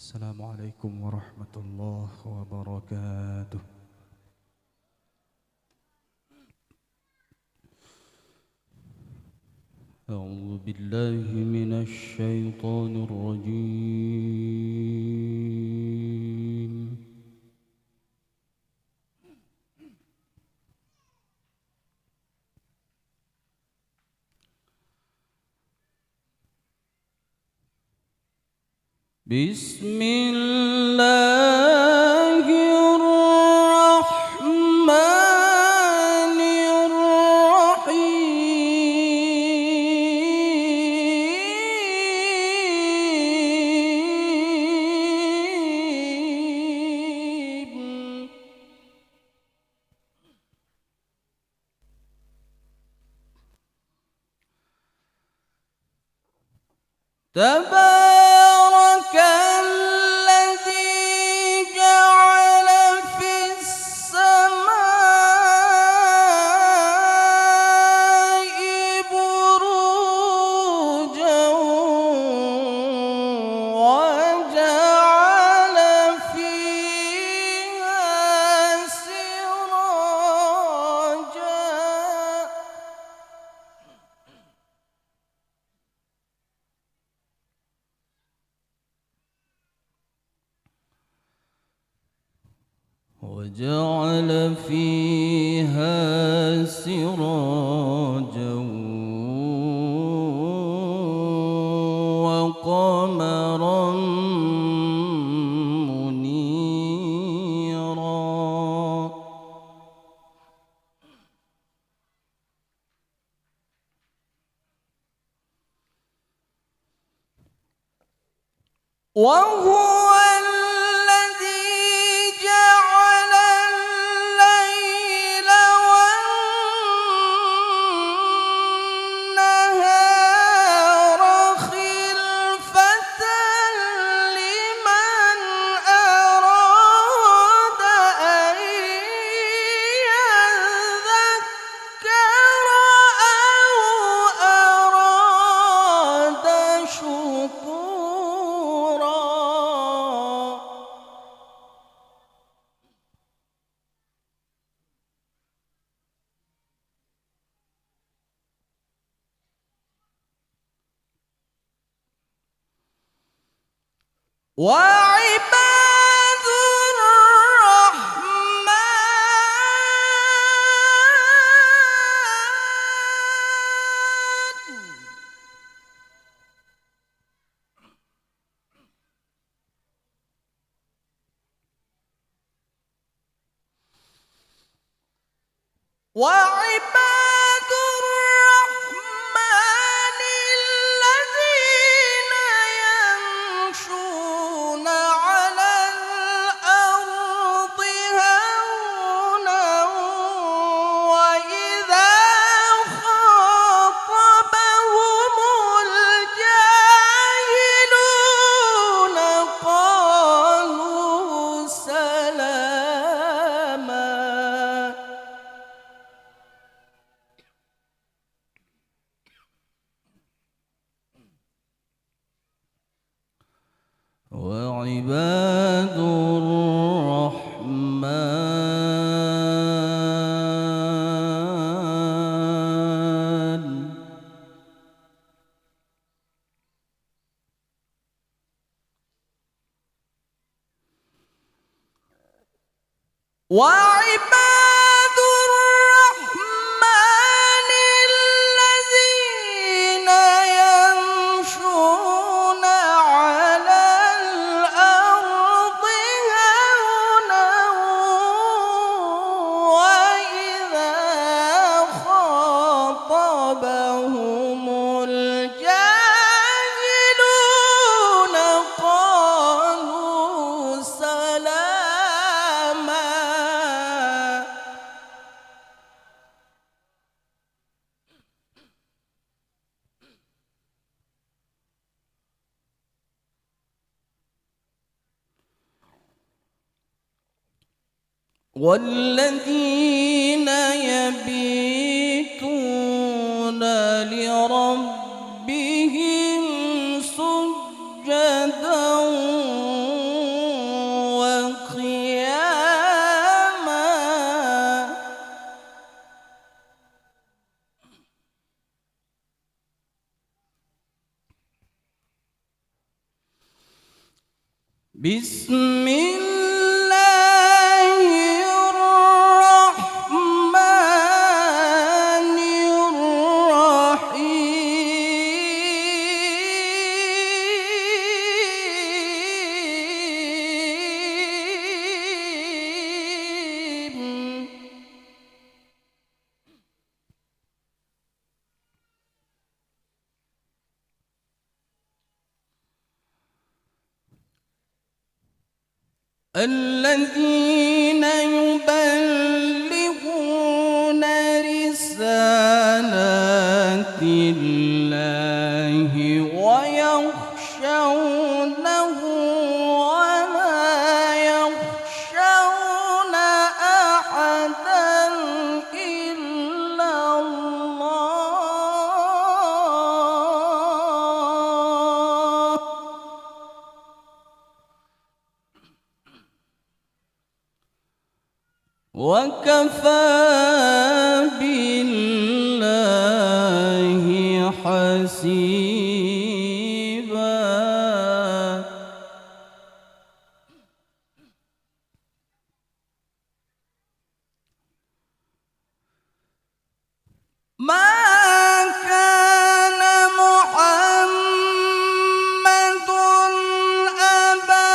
السلام عليكم ورحمة الله وبركاته. أعوذ بالله من الشيطان الرجيم. بسم الله الرحمن الرحيم. تبارك الذي جعل في السماء بروجا وجعل فيها سراجا وقمرا منيرا وهو الذي جعل الليل والنهار خلفة لمن أراد أن يذكر أو أراد شكورا. وعباد الرحمن وعباد الرحمن الذين يمشون على الأرض هونا وإذا خاطبهم الجاهلون قالوا سلاما. وعباد الرحمن وعباد الرحمن الذين يمشون على الأرض هونا وإذا خاطبهم الجاهلون قالوا سلاما. والذين يبيتون لربهم سجدا بسم الله الرحمن الرحيم الذين يبلغون رسالات الله ويخشونه ولا يخشون أحدا إلا الله وكفى بالله حسيبا ما كان محمد أبا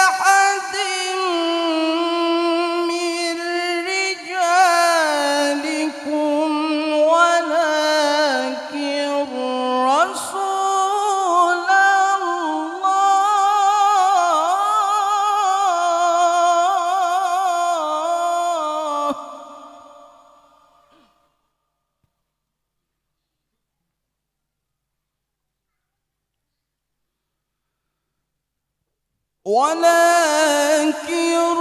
أحد من رجالكم ولكن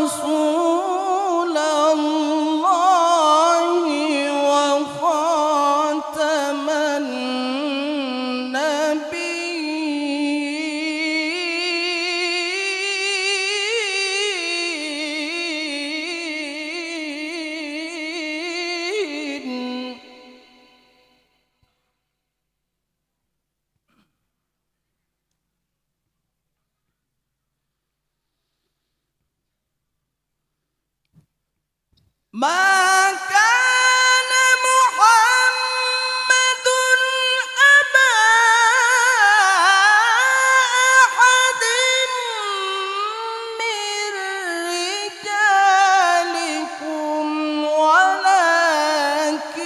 رسول الله وخاتم النبيين ما كان محمد أبا أحد من رجالكم ولكن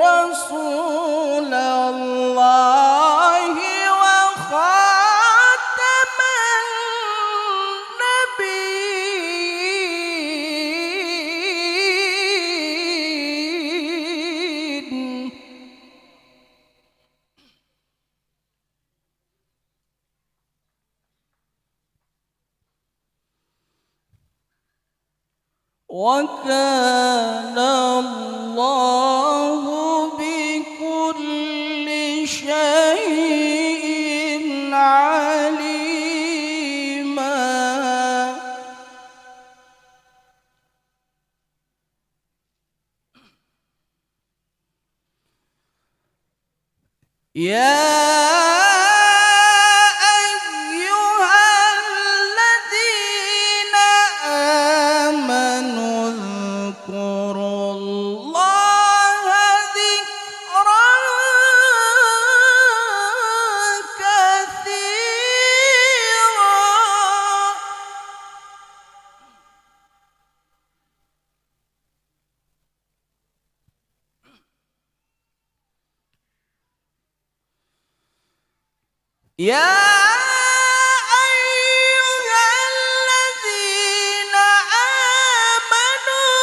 رسول الله وخاتم النبيين وكان الله بكل شيء عليما يا أيها الذين آمنوا اذكروا الله ذكرا كثيرا يا أيها الذين آمنوا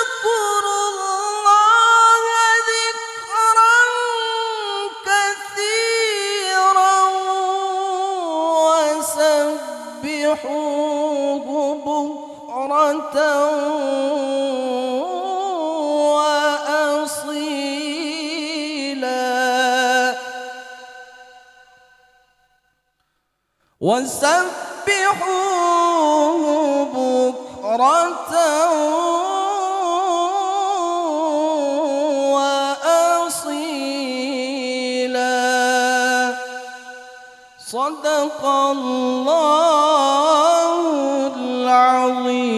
اذكروا الله ذكرا كثيرا وسبحوه بكرة وسبحوه بكرة وأصيلا صدق الله العظيم.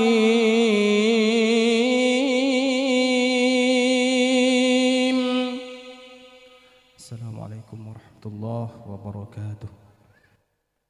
السلام عليكم ورحمة الله وبركاته.